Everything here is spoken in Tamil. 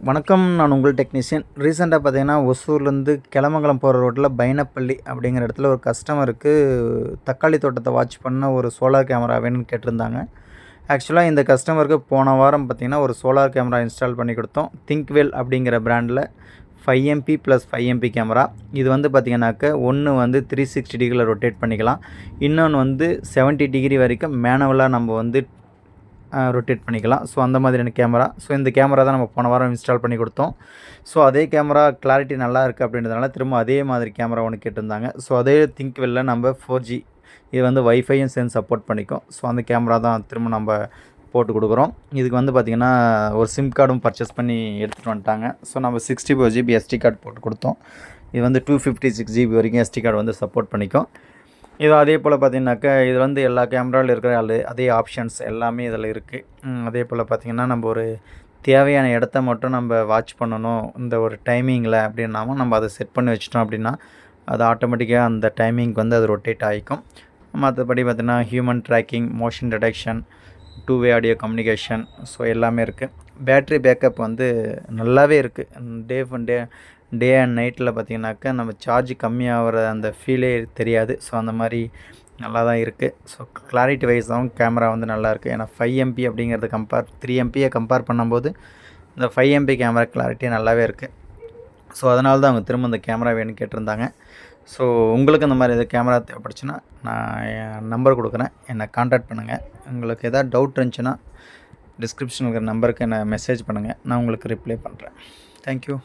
வணக்கம். நான் உங்கள் டெக்னீஷியன். ரீசெண்டாக பார்த்தீங்கன்னா, ஒசூர்லேருந்து கெலமங்கலம் போகிற ரோட்டில பைனப்பள்ளி அப்படிங்கிற இடத்துல ஒரு கஸ்டமருக்கு தக்காளி தோட்டத்தை வாட்ச் பண்ண ஒரு சோலார் கேமரா வேணும்னு கேட்டிருந்தாங்க. ஆக்சுவலாக இந்த கஸ்டமருக்கு போன வாரம் பார்த்தீங்கன்னா, ஒரு சோலார் கேமரா இன்ஸ்டால் பண்ணி கொடுத்தோம். திங்க்வெல் அப்படிங்கிற பிராண்டில் 5 எம்பி + 5 எம்பி கேமரா. இது வந்து பார்த்தீங்கன்னாக்க, ஒன்று வந்து 360 டிகிரியில் ரொட்டேட் பண்ணிக்கலாம். இன்னொன்று வந்து 70 டிகிரி வரைக்கும் மேனுவலாக நம்ம வந்து ரொட்டேட் பண்ணிக்கலாம். ஸோ அந்த மாதிரியான கேமரா. ஸோ இந்த கேமரா தான் நம்ம போன வாரம் இன்ஸ்டால் பண்ணி கொடுத்தோம். ஸோ அதே கேமரா கிளாரிட்டி நல்லா இருக்குது அப்படின்றதுனால திரும்ப அதே மாதிரி கேமரா ஒன்று கேட்டிருந்தாங்க. ஸோ அதே திங்க்வெல்ல நம்ம 4G இது வந்து வைஃபையும் சேர்ந்து சப்போர்ட் பண்ணிக்கும். ஸோ அந்த கேமரா தான் திரும்ப நம்ம போட்டு கொடுக்குறோம். இதுக்கு வந்து பார்த்திங்கன்னா ஒரு சிம் கார்டும் பர்ச்சேஸ் பண்ணி எடுத்துகிட்டு வந்துட்டாங்க. ஸோ நம்ம 64 GB SD கார்டு போட்டு கொடுத்தோம். இது வந்து 256 GB வரைக்கும் SD கார்டு வந்து சப்போர்ட் பண்ணிக்கும். இது அதே போல் பார்த்தீங்கன்னாக்கா, இது வந்து எல்லா கேமராவில் இருக்கிற அதே ஆப்ஷன்ஸ் எல்லாமே இதில் இருக்குது. அதே போல் பார்த்திங்கன்னா, நம்ம ஒரு தேவையான இடத்த மட்டும் நம்ம வாட்ச் பண்ணணும் இந்த ஒரு டைமிங்கில் அப்படின்னாமல் நம்ம அதை செட் பண்ணி வச்சிட்டோம் அப்படின்னா, அது ஆட்டோமேட்டிக்காக அந்த டைமிங்க்கு வந்து அது ரொட்டேட் ஆகிக்கும். மற்றபடி பார்த்திங்கன்னா, ஹியூமன் ட்ராக்கிங், மோஷன் டிடெக்ஷன், 2 வே ஆடியோ கம்யூனிகேஷன், ஸோ எல்லாமே இருக்குது. பேட்ரி பேக்கப் வந்து நல்லாவே இருக்குது. டே அண்ட் நைட்டில் பார்த்திங்கனாக்கா நம்ம சார்ஜ் கம்மியாகிற அந்த ஃபீலே தெரியாது. ஸோ அந்த மாதிரி நல்லா தான் இருக்குது. ஸோ கிளாரிட்டி வைஸாகவும் கேமரா வந்து நல்லாயிருக்கு. ஏன்னா 5 எம்பி அப்படிங்கிறது 3 எம்பியை கம்பேர் பண்ணும்போது இந்த 5 எம்பி கேமரா கிளாரிட்டி நல்லாவே இருக்குது. ஸோ அதனால தான் அவங்க திரும்ப இந்த கேமரா வேணும்னு கேட்டிருந்தாங்க. ஸோ உங்களுக்கு இந்த மாதிரி எதாவது கேமரா தேவைப்படுச்சுன்னா நான் என் நம்பர் கொடுக்குறேன், என்னை கான்டாக்ட் பண்ணுங்கள். உங்களுக்கு எதாவது டவுட் இருந்துச்சுன்னா டிஸ்கிரிப்ஷனில் இருக்கிற நம்பருக்கு என்னை மெசேஜ் பண்ணுங்கள், நான் உங்களுக்கு ரிப்ளை பண்ணுறேன். தேங்க்யூ.